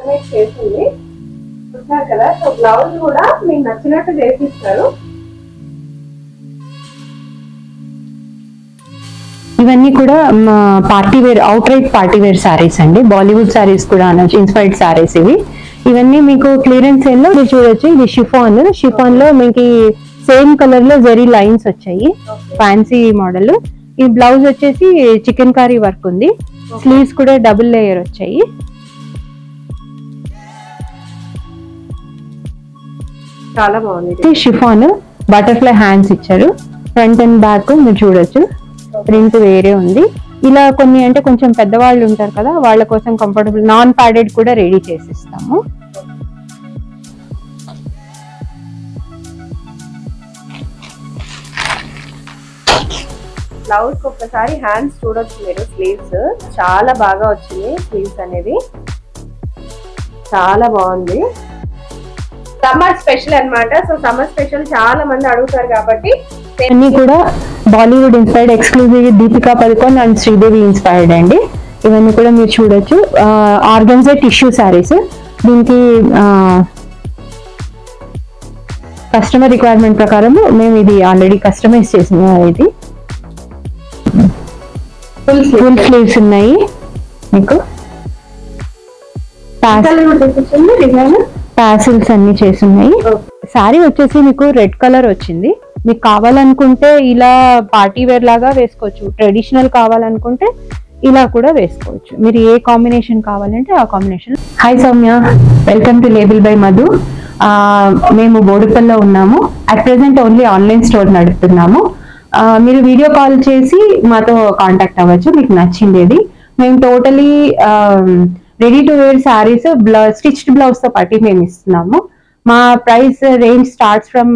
Customise చేసింది చూస్తున్నారు కదా. సో బ్లౌజ్ కూడా మీకు నచ్చినట్టు చేసిస్తారు. ఇవన్నీ కూడా party wear outright party wear saris అండి. బాలీవుడ్ సారీస్ కూడా అనొచ్చు, ఇన్స్పైర్డ్ సారీస్ ఇవి. ఇవన్నీ మీకు క్లియరెన్స్ సేల్ లో మీరు చూడొచ్చు. ఇది షిఫాన్ లో మీకు సేమ్ కలర్ లో జెరీ లైన్స్ వచ్చాయి, ఫ్యాన్సీ మోడల్. ఈ బ్లౌజ్ వచ్చేసి చికెన్ కర్రీ వర్క్ ఉంది, స్లీవ్స్ కూడా డబుల్ లేయర్ వచ్చాయి. చాలా బాగుంది. షిఫాన్ బటర్ఫ్లై హ్యాండ్స్ ఇచ్చారు, ఫ్రంట్ అండ్ బ్యాక్ మీరు చూడొచ్చు. ప్రింట్ వేరే ఉంది. ఇలా కొన్ని అంటే కొంచెం పెద్దవాళ్ళు ఉంటారు కదా, వాళ్ళ కోసం కంఫర్టబుల్ నాన్ ప్యాడెడ్ కూడా రెడీ చేసిస్తాము. బ్లౌజ్ కి ఒక్కసారి హ్యాండ్స్ చూడొచ్చు మీరు. స్లీవ్స్ చాలా బాగా వచ్చింది. స్లీవ్స్ అనేది చాలా బాగుంది. సమ్మర్ స్పెషల్ అన్నమాట. సో సమ్మర్ స్పెషల్ చాలా మంది అడుగుతారు కాబట్టి అన్ని కూడా Bollywood inspired, exclusive Deepika Padukone and Sridevi inspired అండి. ఇవన్నీ కూడా మీరు చూడొచ్చు. Organza tissue saris. దీనికి కస్టమర్ రిక్వైర్మెంట్ ప్రకారం మేము ఇది ఆల్రెడీ కస్టమైజ్ చేసిన ఇది ఫుల్ స్లీవ్స్ ఉన్నాయి. మీకు ప్యాసిల్స్ అన్ని చేసి ఉన్నాయి. శారీ వచ్చేసి మీకు రెడ్ కలర్ వచ్చింది. మీకు కావాలనుకుంటే ఇలా పార్టీ వేర్ లాగా వేసుకోవచ్చు, ట్రెడిషనల్ కావాలనుకుంటే ఇలా కూడా వేసుకోవచ్చు. మీరు ఏ కాంబినేషన్ కావాలంటే ఆ combination. Hi Soumya, welcome to label by Madhu. మేము బోడుపల్లో ఉన్నాము. At present only online store నడుపుతున్నాము. మీరు వీడియో కాల్ చేసి మాతో కాంటాక్ట్ అవ్వచ్చు మీకు నచ్చిండేది. మేము totally ready to wear saris stitched blouse తో పాటు మేము ఇస్తున్నాము. మా ప్రైస్ రేంజ్ స్టార్ట్స్ ఫ్రమ్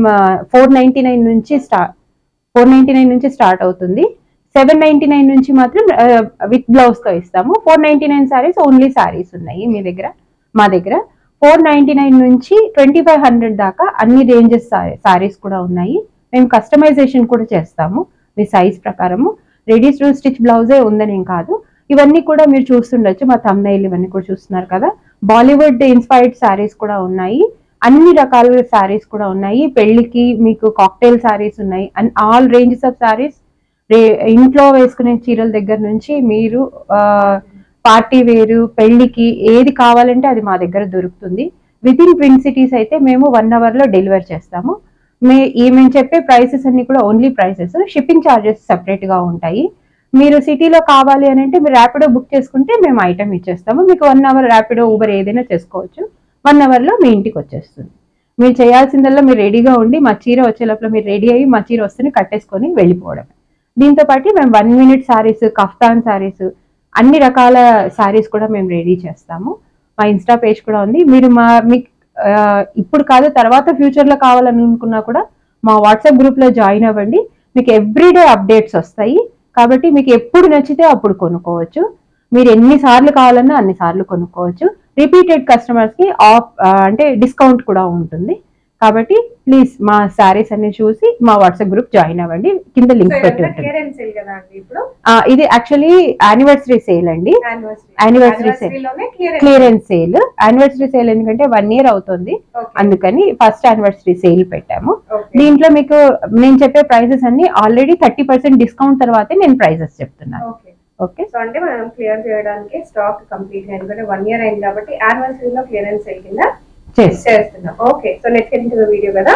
499 నుంచి స్టార్ట్ అవుతుంది. 799 నుంచి మాత్రం విత్ బ్లౌజ్ తో ఇస్తాము. 499 శారీస్ ఓన్లీ శారీస్ ఉన్నాయి మా దగ్గర. 499 నుంచి 2500 దాకా అన్ని రేంజెస్ శారీస్ కూడా ఉన్నాయి. మేము కస్టమైజేషన్ కూడా చేస్తాము మీ సైజ్ ప్రకారము. రెడీ టు స్టిచ్ బ్లౌజే ఉందని కాదు. ఇవన్నీ కూడా మీరు చూస్తుండొచ్చు. మా థంబ్నెయిల్ ఇవన్నీ కూడా చూస్తున్నారు కదా. బాలీవుడ్ ఇన్స్పైర్డ్ శారీస్ కూడా ఉన్నాయి, అన్ని రకాల శారీస్ కూడా ఉన్నాయి. పెళ్లికి మీకు కాక్టైల్ శారీస్ ఉన్నాయి, and all ranges of saris. ఇంట్లో వేసుకునే చీరల దగ్గర నుంచి మీరు పార్టీ వేరు, పెళ్లికి ఏది కావాలంటే అది మా దగ్గర దొరుకుతుంది. విత్ ఇన్ ట్విన్ సిటీస్ అయితే మేము 1 hour లో డెలివర్ చేస్తాము. మేము చెప్పే ప్రైసెస్ అన్ని కూడా only prices. Shipping charges separate గా ఉంటాయి. మీరు సిటీలో కావాలి అని అంటే మీరు ర్యాపిడో బుక్ చేసుకుంటే మేము ఐటమ్ ఇచ్చేస్తాము. మీకు 1 hour ర్యాపిడో ఊబర్ ఏదైనా చేసుకోవచ్చు. 1 hour లో మీ ఇంటికి వచ్చేస్తుంది. మీరు చేయాల్సిందల్లా మీరు రెడీగా ఉండి మా చీర వచ్చే లోపల మీరు రెడీ అయ్యి మా చీర వస్తేనే కట్టేసుకొని వెళ్ళిపోవడం. దీంతో పాటు మేము 1 minute శారీస్, కఫ్తాన్ శారీస్, అన్ని రకాల శారీస్ కూడా మేము రెడీ చేస్తాము. మా ఇన్స్టా పేజ్ కూడా ఉంది. మీరు మీకు ఇప్పుడు కాదు తర్వాత ఫ్యూచర్ లో కావాలనుకున్నా కూడా మా వాట్సాప్ గ్రూప్ లో జాయిన్ అవ్వండి. మీకు ఎవ్రీడే అప్డేట్స్ వస్తాయి కాబట్టి మీకు ఎప్పుడు నచ్చితే అప్పుడు కొనుక్కోవచ్చు. మీరు ఎన్నిసార్లు కావాలన్నా అన్నిసార్లు కొనుక్కోవచ్చు. రిపీటెడ్ కస్టమర్స్ కి అంటే డిస్కౌంట్ కూడా ఉంటుంది. కాబట్టి ప్లీజ్ మా శారీస్ అన్ని చూసి మా వాట్సాప్ గ్రూప్ జాయిన్ అవ్వండి. కింద లింక్ పెట్టి ఉంటుంది. ఇది యాక్చువల్లీ యానివర్సరీ సేల్ అండి. Anniversary sale, clearance sale. Anniversary sale ఎందుకంటే 1 year అవుతుంది, అందుకని ఫస్ట్ యానివర్సరీ సేల్ పెట్టాము. దీంట్లో మీకు నేను చెప్పే ప్రైసెస్ అన్ని ఆల్రెడీ 30% డిస్కౌంట్ తర్వాతే నేను ప్రైసెస్ చెప్తున్నాను. ఓకే, సో అంటే మనం క్లియర్ చేయడానికి స్టాక్ కంప్లీట్ ఎందుకంటే 1 year అయింది కాబట్టి యానివర్సరీలో క్లియరెన్స్ సేల్ కింద చేస్తున్నాం. Okay, so let's get into the video కదా.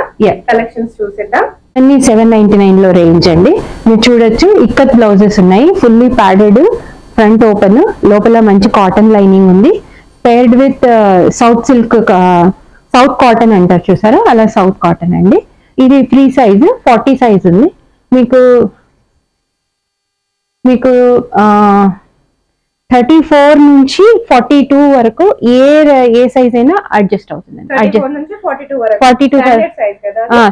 కలెక్షన్స్ చూసేద్దాం. అన్ని 799 లో రేంజ్ అండి. మీరు చూడొచ్చు ఇక్కత్ బ్లౌజెస్ ఉన్నాయి, ఫుల్లీ ప్యాడెడ్, ఫ్రంట్ ఓపెన్, లోపల మంచి కాటన్ లైనింగ్ ఉంది. Paired with south silk, south cotton అంటారు చూసారా, అలా సౌత్ కాటన్ అండి. ఇది ఫ్రీ సైజ్ 40 సైజ్ ఉంది. మీకు 34 నుంచి 42 వరకు ఏ సైజ్ అయినా అడ్జస్ట్ అవుతుంది. 42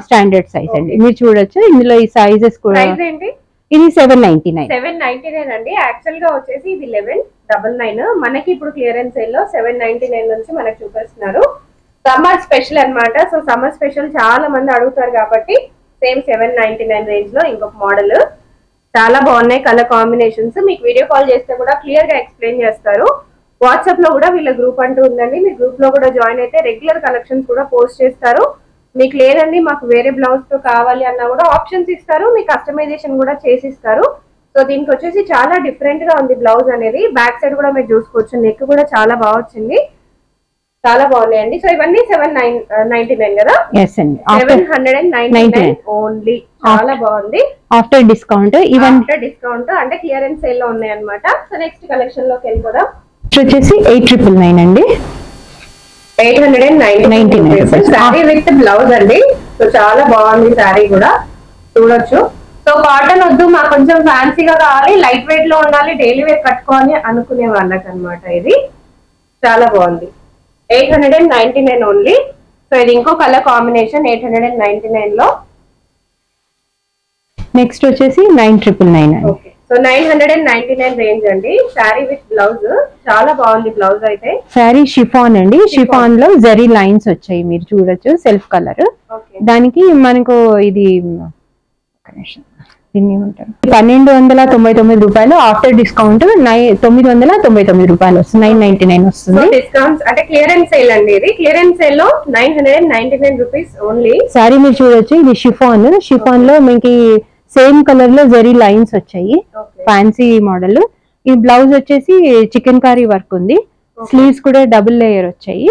స్టాండర్డ్ సైజ్ అండి. మీరు చూడొచ్చు ఇందులో ఈ సైజెస్ కూడా. ఇది 799 అండి. యాక్చువల్ గా వచ్చేసి ఇది 1199. మనకి ఇప్పుడు క్లియరెన్స్ సేల్ లో 799 నుంచి మనకి చూపిస్తున్నారు. సమ్మర్ స్పెషల్ అన్నమాట. సో సమ్మర్ స్పెషల్ చాలా మంది అడుగుతారు కాబట్టి సేమ్ 799 రేంజ్ లో ఇంకొక మోడల్. చాలా బాగున్నాయి కలర్ కాంబినేషన్స్. మీకు వీడియో కాల్ చేస్తే కూడా క్లియర్ గా ఎక్స్ప్లెయిన్ చేస్తారు. వాట్సాప్ లో కూడా వీళ్ళ గ్రూప్ అంటూ ఉందండి, మీ గ్రూప్ లో కూడా జాయిన్ అయితే రెగ్యులర్ కలెక్షన్స్ కూడా పోస్ట్ చేస్తారు. మీకు లేదండి మాకు వేరే బ్లౌజ్ తో కావాలి అన్నా కూడా ఆప్షన్స్ ఇస్తారు, మీ కస్టమైజేషన్ కూడా చేసిస్తారు. సో దీనికి వచ్చేసి చాలా డిఫరెంట్ గా ఉంది బ్లౌజ్ అనేది. బ్యాక్ సైడ్ కూడా మీరు చూసుకోవచ్చు, నెక్ కూడా చాలా బాగా వచ్చింది, చాలా బాగున్నాయండి. సో ఇవన్నీ 799 కదా? ఎస్ అండి, 799 ఓన్లీ. చాలా బాగుంది ఆఫ్టర్ డిస్కౌంట్. ఆఫ్టర్ డిస్కౌంట్ అంటే క్లియరెన్స్ సేల్ లో ఉన్నాయి అనమాట. సో నెక్స్ట్ కలెక్షన్ లోకి వెళ్ళిపోదాం. వచ్చేసి 8999 అండి, 899 శారీ విత్ బ్లౌజ్ అండి. సో చాలా బాగుంది శారీ కూడా, చూడొచ్చు. సో కాటన్ వద్దు, మాకు కొంచెం ఫ్యాన్సీగా కావాలి, లైట్ వెయిట్ లో ఉండాలి, డైలీ వేర్ కట్టుకోవాలి అనుకునే వాళ్ళకి అనమాట ఇది. చాలా బాగుంది, 899 ఓన్లీ. సో ఇది ఇంకో కలర్ కాంబినేషన్ 899 లో. నెక్స్ట్ వచ్చేసి 9999 అండి. ఓకే, సో 999 రేంజ్ అండి. శారీ విత్ బ్లౌజ్ చాలా బాగుంది. బ్లౌజ్ అయితే శారీ షిఫాన్ అండి, షిఫాన్ లో జరీ లైన్స్ వచ్చాయి, మీరు చూడొచ్చు, సెల్ఫ్ కలర్. దానికి మనకు ఇది 1299 రూపాయలు, ఆఫ్టర్ డిస్కౌంట్ 999 రూపాయలు వస్తుంది, 999 వస్తుంది. డిస్కౌంట్స్ అంటే క్లియరెన్స్ సేల్ అండి ఇది. క్లియరెన్స్ సేల్ లో 999 రూపీస్ ఓన్లీ. శారీ మీరు చూడొచ్చు, ఇది షిఫాన్. షిఫాన్ లో మీకు సేమ్ కలర్ లో జరీ లైన్స్ వచ్చాయి, ఫ్యాన్సీ మోడల్. ఈ బ్లౌజ్ వచ్చేసి చికెన్ కారీ వర్క్ ఉంది, స్లీవ్స్ కూడా డబుల్ లేయర్ వచ్చాయి.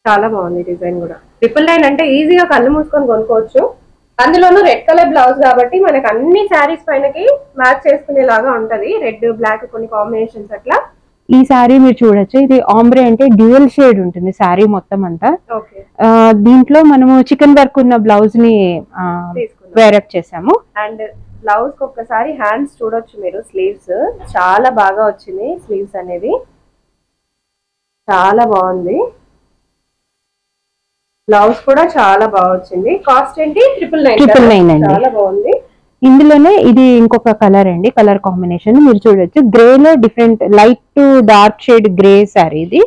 చాలా బాగుంది డిజైన్ కూడా. 999 అంటే ఈజీగా కళ్ళు మూసుకొని కొనుక్కోవచ్చు. అందులోనూ రెడ్ కలర్ బ్లౌజ్ కాబట్టి మనకు అన్ని శారీస్ పైనకి మ్యాచ్ చేసుకునేలాగా ఉంటది. రెడ్ బ్లాక్ కొన్ని కాంబినేషన్స్ అట్లా. ఈ శారీ మీరు చూడొచ్చు, ఇది ఆంబ్రే అంటే డ్యూయల్ షేడ్ ఉంటుంది శారీ మొత్తం అంతా. దీంట్లో మనము చికెన్ వర్క్ ఉన్న బ్లౌజ్ ని వేరప్ చేసాము. అండ్ బ్లౌజ్ కి ఒక్కసారి హ్యాండ్స్ చూడొచ్చు మీరు, స్లీవ్స్ చాలా బాగా వచ్చింది. స్లీవ్స్ అనేది చాలా బాగుంది, బ్లౌజ్ కూడా చాలా బాగా వచ్చింది. కాస్ట్ ఏంటి? 999 అండి. చాలా బాగుంది. ఇందులోనే ఇది ఇంకొక కలర్ అండి, కలర్ కాంబినేషన్ మీరు చూడొచ్చు, గ్రే లో different light to dark shade grey sari ఇది.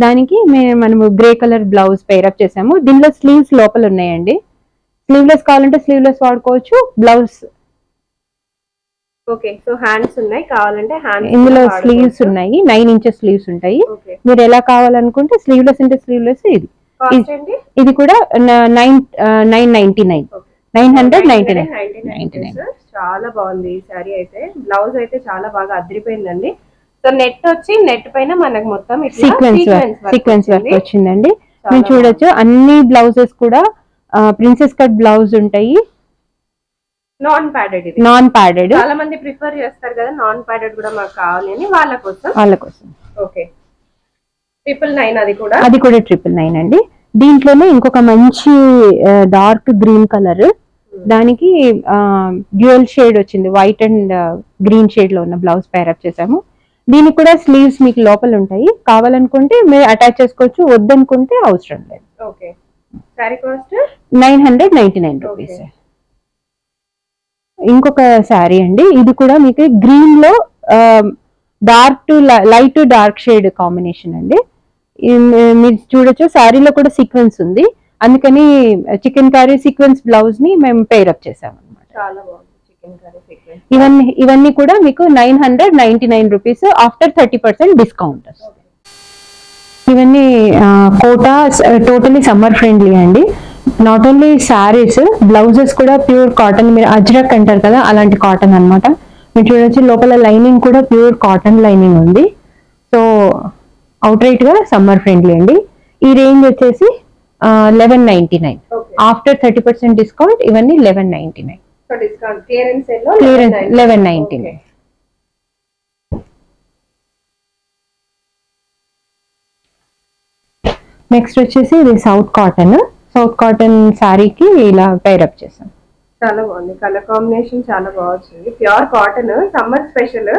దానికి మనము గ్రే కలర్ బ్లౌజ్ పేరప్ చేసాము. దీనిలో స్లీవ్స్ లోపల ఉన్నాయండి, స్లీవ్లెస్ కావాలంటే స్లీవ్లెస్ వాడుకోవచ్చు. బ్లౌజ్ ఓకే, సో హ్యాండ్స్ ఉన్నాయి, కావాలంటే హ్యాండ్స్. ఇందులో స్లీవ్స్ ఉన్నాయి, 9 ఇంచెస్ స్లీవ్స్ ఉంటాయి. మీరు ఎలా కావాలనుకుంటే స్లీవ్లెస్ అంటే స్లీవ్లెస్. ఇది కూడా 999. చాలా బాగుంది ఈ సారీ అయితే. బ్లౌజ్ అయితే చాలా బాగా అదిరిపోయిందండి. సో నెట్ వచ్చి నెట్ పైన మనకు మొత్తం సీక్వెన్స్ వర్క్ వచ్చిందండి. మీరు చూడొచ్చు, అన్ని బ్లౌజెస్ కూడా ప్రిన్సెస్ కట్ బ్లౌజ్ ఉంటాయి, నాన్ ప్యాడెడ్. చాలా మంది ప్రిఫర్ చేస్తారు కదా నాన్ ప్యాడెడ్ కూడా మాకు కావాలి అని, వాళ్ళ కోసం. ఓకే, 999 అది కూడా 999 అండి. దీంట్లోనే ఇంకొక మంచి డార్క్ గ్రీన్ కలర్, దానికి డ్యూయల్ షేడ్ వచ్చింది, వైట్ అండ్ గ్రీన్ షేడ్ లో ఉన్న బ్లౌజ్ పేరప్ చేసాము. దీనికి కూడా స్లీవ్స్ మీకు లోపల ఉంటాయి, కావాలనుకుంటే మీరు అటాచ్ చేసుకోవచ్చు, వద్దనుకుంటే అవసరం లేదు. Okay, sorry cost 999 rupees. ఇంకొక శారీ అండి, ఇది కూడా మీకు గ్రీన్ లో dark to light to dark shade combination అండి. మీరు చూడొచ్చు, శారీలో కూడా సీక్వెన్స్ ఉంది, అందుకని చికెన్ కర్రీ సీక్వెన్స్ బ్లౌజ్ ని మేము పేరప్ చేసాము అనమాట. ఇవన్నీ కూడా మీకు 999 రూపీస్ ఆఫ్టర్ 30% డిస్కౌంట్. ఇవన్నీ కోటా టోటలీ సమ్మర్ ఫ్రెండ్లీ అండి. నాట్ ఓన్లీ శారీస్, బ్లౌజెస్ కూడా ప్యూర్ కాటన్, మీరు అజ్రక్ అంటారు కదా అలాంటి కాటన్ అనమాట. మీరు చూడొచ్చు, లోపల లైనింగ్ కూడా ప్యూర్ కాటన్ లైనింగ్ ఉంది. సో అవుట్ రైట్ గా సమ్మర్ ఫ్రెండ్లీ అండి. ఈ రేంజ్ వచ్చేసి 1199. ఆఫ్టర్ 30% డిస్కౌంట్ ఇవన్నీ 1199. క్లియరెన్స్ 1199. నెక్స్ట్ వచ్చేసి ఇది సౌత్ కాటన్ శారీకి ఇలా పేరప్ చేసాం. చాలా బాగుంది, కలర్ కాంబినేషన్ చాలా బాగుంది. Pure cotton summer special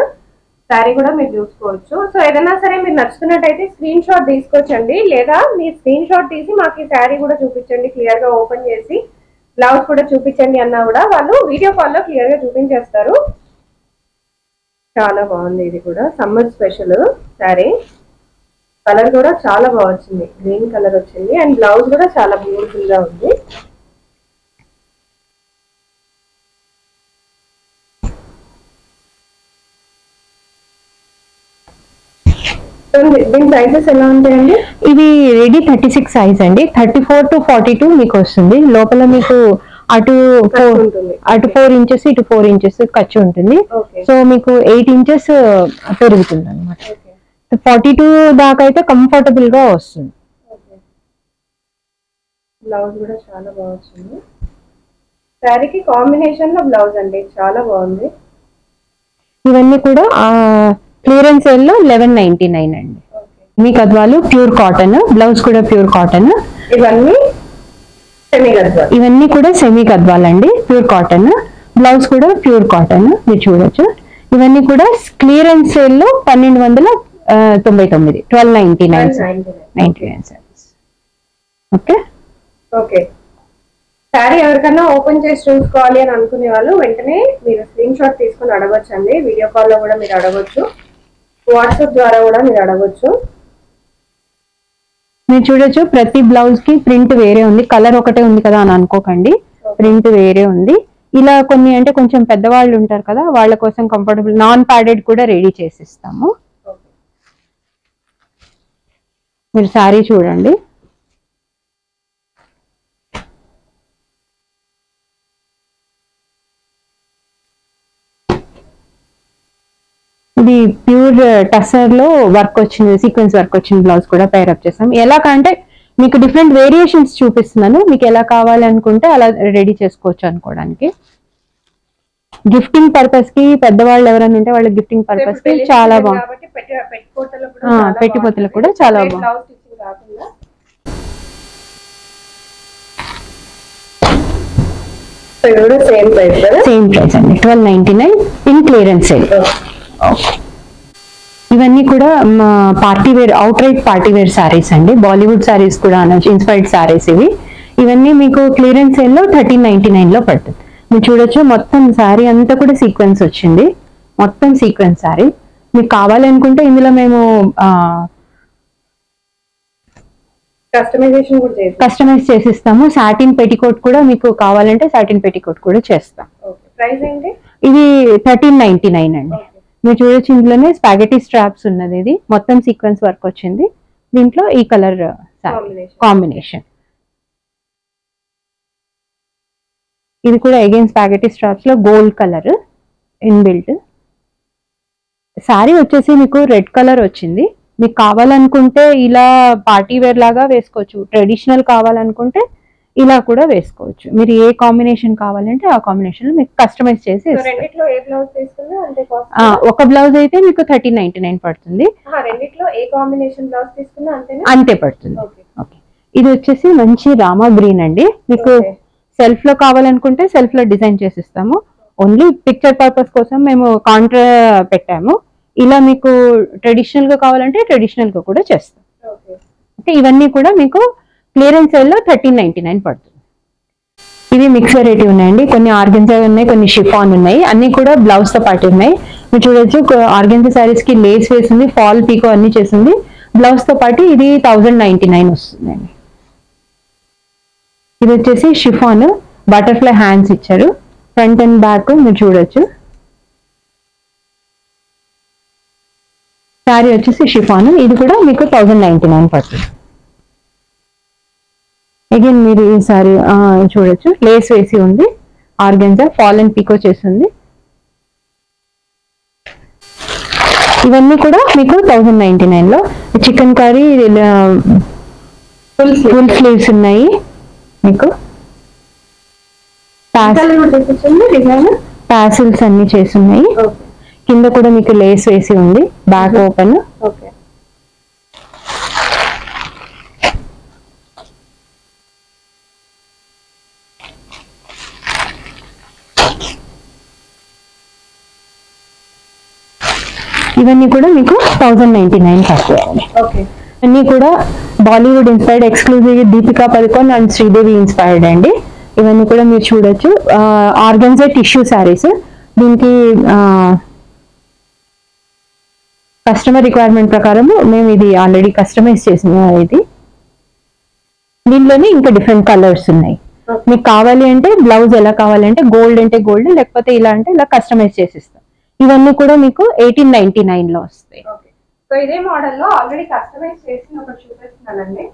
sari కూడా మీరు చూసుకోవచ్చు. సో ఏదైనా సరే మీరు నచ్చుతున్నట్టయితే స్క్రీన్ షాట్ తీసుకోవచ్చండి, లేదా మీరు స్క్రీన్ షాట్ తీసి మాకు ఈ శారీ కూడా చూపించండి, క్లియర్ గా ఓపెన్ చేసి బ్లౌజ్ కూడా చూపించండి అన్నా కూడా వాళ్ళు వీడియో కాల్ లో క్లియర్ గా చూపించేస్తారు. చాలా బాగుంది, ఇది కూడా సమ్మర్ స్పెషల్ శారీ. కలర్ కూడా చాలా బాగా వచ్చింది, గ్రీన్ కలర్ వచ్చింది. అండ్ బ్లౌజ్ కూడా చాలా బ్యూటిఫుల్ గా ఉంది. సో దీని సైజెస్ ఎలా ఉంటాయండి? ఇది రెడీ 36 సైజ్ అండి. 34 to 42 మీకు వస్తుంది. లోపల మీకు అటు 4 ఇంచెస్ ఇటు 4 ఇంచెస్ ఖర్చు ఉంటుంది. సో మీకు 8 ఇంచెస్ పెరుగుతుంది అనమాట. 42 దాకా అయితే కంఫర్టబుల్ గా వస్తుంది. బ్లౌజ్ కూడా చాలా బాగా వచ్చింది. శారీకి కాంబినేషన్ లో బ్లౌజ్ అండి చాలా బాగుంది. ఇవన్నీ కూడా క్లియరెన్స్ సేల్ లో 1199 అండి. మీ గద్వాలు ప్యూర్ కాటన్, బ్లౌజ్ కూడా ప్యూర్ కాటన్. ఇవన్నీ కూడా సెమీ గద్వాల్ అండి, ప్యూర్ కాటన్. బ్లౌజ్ కూడా ప్యూర్ కాటన్ మీరు చూడొచ్చు. ఇవన్నీ కూడా క్లియరెన్స్ సేల్ లో 1299, 1299. Okay okay. శారీ ఎవరికన్నా ఓపెన్ చేసి చూసుకోవాలి అని అనుకునే వాళ్ళు వెంటనే మీరు స్క్రీన్ షాట్ తీసుకుని అడగొచ్చండి. వీడియో కాల్ లో కూడా మీరు అడగొచ్చు, వాట్సాప్ ద్వారా కూడా మీరు అడగొచ్చు. మీరు చూడొచ్చు ప్రతి బ్లౌజ్ కి ప్రింట్ వేరే ఉంది, కలర్ ఒకటే ఉంది కదా అని అనుకోకండి, ప్రింట్ వేరే ఉంది. ఇలా కొన్ని అంటే కొంచెం పెద్దవాళ్ళు ఉంటారు కదా, వాళ్ళ కోసం కంఫర్టబుల్ నాన్ ప్యాడెడ్ కూడా రెడీ చేసిస్తాము. మీరు శారీ చూడండి. ఇది ప్యూర్ టసర్ లో వర్క్ వచ్చింది, సీక్వెన్స్ వర్క్ వచ్చిన బ్లౌజ్ కూడా పేర్ అప్ చేస్తాం. ఎలా కంటే మీకు డిఫరెంట్ వేరియేషన్స్ చూపిస్తున్నాను, మీకు ఎలా కావాలనుకుంటే అలా రెడీ చేసుకోవచ్చు అనుకోవడానికి. గిఫ్టింగ్ పర్పస్ కి పెద్దవాళ్ళు ఎవరైనా ఉంటే వాళ్ళ గిఫ్టింగ్ పర్పస్ కి చాలా బాగుంది. పెట్టిపోతలు కూడా చాలా బాగుంది. సేమ్ ప్రైస్ అండి, 1299 ఇన్ క్లియరెన్స్ సేల్. ఇవన్నీ కూడా party wear, outright party wear saris అండి. బాలీవుడ్ సారీస్ కూడా ఇన్స్పైర్డ్ సారీస్ ఇవి. ఇవన్నీ మీకు క్లియరెన్స్ సేల్ లో 1399 లో పడుతుంది. మీరు చూడొచ్చు మొత్తం సారీ అంతా కూడా సీక్వెన్స్ వచ్చింది, మొత్తం సీక్వెన్స్ సారీ. మీకు కావాలనుకుంటే ఇందులో మేము కస్టమైజ్ చేసిస్తాము. సాటిన్ పెట్టికోట్ కూడా మీకు కావాలంటే సాటిన్ పెట్టికోట్ కూడా చేస్తాం. ప్రైస్ ఏంటి? ఇది 1399 అండి. మీరు చూడొచ్చు ఇందులోనే స్పాగెటీ స్ట్రాప్స్ ఉన్నది. ఇది మొత్తం సీక్వెన్స్ వర్క్ వచ్చింది. దీంట్లో ఈ కలర్ కాంబినేషన్. ఇది కూడా అగైన్ స్పాగెటీ స్ట్రాప్స్ లో గోల్డ్ కలర్ ఇన్బిల్ట్. శారీ వచ్చేసి మీకు రెడ్ కలర్ వచ్చింది. మీకు కావాలనుకుంటే ఇలా పార్టీ వేర్ లాగా వేసుకోవచ్చు, ట్రెడిషనల్ కావాలనుకుంటే ఇలా కూడా వేసుకోవచ్చు. మీరు ఏ కాంబినేషన్ కావాలంటే ఆ కాంబినేషన్ మీకు కస్టమైజ్ చేసి ఒక బ్లౌజ్ అయితే మీకు 1399 పడుతుంది. అంతే పడుతుంది. ఓకే. ఇది వచ్చేసి మంచి రామా గ్రీన్ అండి. మీకు సెల్ఫ్ లో కావాలనుకుంటే సెల్ఫ్ లో డిజైన్ చేసిస్తాము. ఓన్లీ పిక్చర్ పర్పస్ కోసం మేము కాంట్రా పెట్టాము. ఇలా మీకు ట్రెడిషనల్ గా కావాలంటే ట్రెడిషనల్ గా కూడా చేస్తాం. ఓకే. ఇవన్నీ కూడా మీకు క్లియరెన్స్ సేల్ లో 1399 పడుతుంది. ఇవి మిక్స్ వెరైటీ ఉన్నాయండి. కొన్ని ఆర్గెన్జా ఉన్నాయి, కొన్ని షిఫాన్ ఉన్నాయి. అన్ని కూడా బ్లౌజ్ తో పాటు ఉన్నాయి. మీరు చూడొచ్చు ఆర్గెన్జా సారీస్ కి లేస్ వేసింది, ఫాల్ పీకో అన్ని చేసింది. బ్లౌజ్ తో పాటు ఇది 1099 వస్తుందండి. ఇది వచ్చేసి షిఫాన్, బటర్ఫ్లై హ్యాండ్స్ ఇచ్చారు, ఫ్రంట్ అండ్ బ్యాక్ మీరు చూడొచ్చు. శారీ వచ్చేసి షిఫాన్, ఇది కూడా మీకు 1099 పడుతుంది. అగైన్ మీరు ఈ సారీ చూడొచ్చు, లేస్ వేసి ఉంది, ఆర్గెన్జా ఫాల్ అండ్ పీకో చేసింది. ఇవన్నీ కూడా మీకు 1099 లో. చికెన్ కర్రీ ఫుల్ స్లీవ్స్ ఉన్నాయి. మీకు టాసిల్స్ అన్ని చేసి ఉన్నాయి. కింద కూడా మీకు లేస్ వేసి ఉంది, బ్యాక్ ఓపెన్. ఇవన్నీ కూడా మీకు 1099 పడుతుంది. అన్ని కూడా Bollywood inspired, exclusive Deepika Padukone and Sridevi inspired అండి. ఇవన్నీ కూడా మీరు చూడొచ్చు. Organza tissue saris. దీనికి కస్టమర్ రిక్వైర్మెంట్ ప్రకారం మేము ఇది ఆల్రెడీ కస్టమైజ్ చేసిన ఇది. దీనిలోనే ఇంకా డిఫరెంట్ కలర్స్ ఉన్నాయి. మీకు కావాలి అంటే బ్లౌజ్ ఎలా కావాలంటే గోల్డ్ అంటే గోల్డ్, లేకపోతే ఇలా అంటే ఇలా కస్టమైజ్ చేసిస్తాం. ఇవన్నీ కూడా మీకు 1899 లో వస్తాయి. సో ఇదే మోడల్ లో ఆల్రెడీ కస్టమైజ్ చేసి ఒకటి చూపిస్తున్నానండి.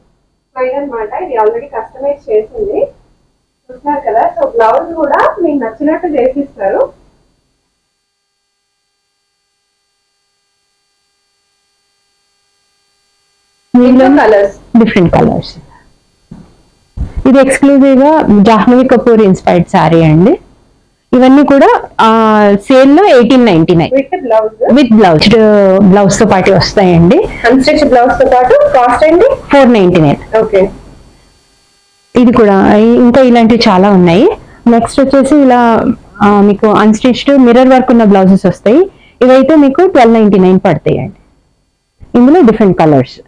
సో ఇదన్నమాట, ఇది ఆల్రెడీ కస్టమైజ్ చేసింది చూస్తున్నారు కదా. సో బ్లౌజ్ కూడా మీకు నచ్చినట్టు చేసిస్తారు. Colours different colours. ఇది ఎక్స్క్లూజివ్ గా జాహ్నవి కపూర్ ఇన్స్పైర్డ్ సారీ అండి. ఇవన్నీ కూడా సేల్ లో 1899 విత్ బ్లౌజ్. బ్లౌజ్ తో పాటు వస్తాయండి. అన్స్టిచ్ బ్లౌజ్ తో పాటు కాస్ట్ అండి 499. ఓకే. ఇది కూడా ఇంకా ఇలాంటివి చాలా ఉన్నాయి. నెక్స్ట్ వచ్చేసి ఇలా మీకు అన్స్టిచ్డ్ మిర్రర్ వర్క్ ఉన్న బ్లౌజెస్ వస్తాయి. ఇవైతే మీకు 1299 పడతాయి అండి. ఇందులో డిఫరెంట్ కలర్స్.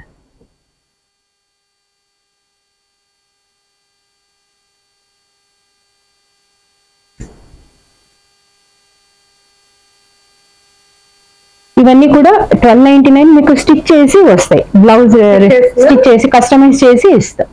ఇవన్నీ కూడా 1299 మీకు స్టిచ్ చేసి వస్తాయి. బ్లౌజ్ స్టిచ్ చేసి కస్టమైజ్ చేసి ఇస్తాం.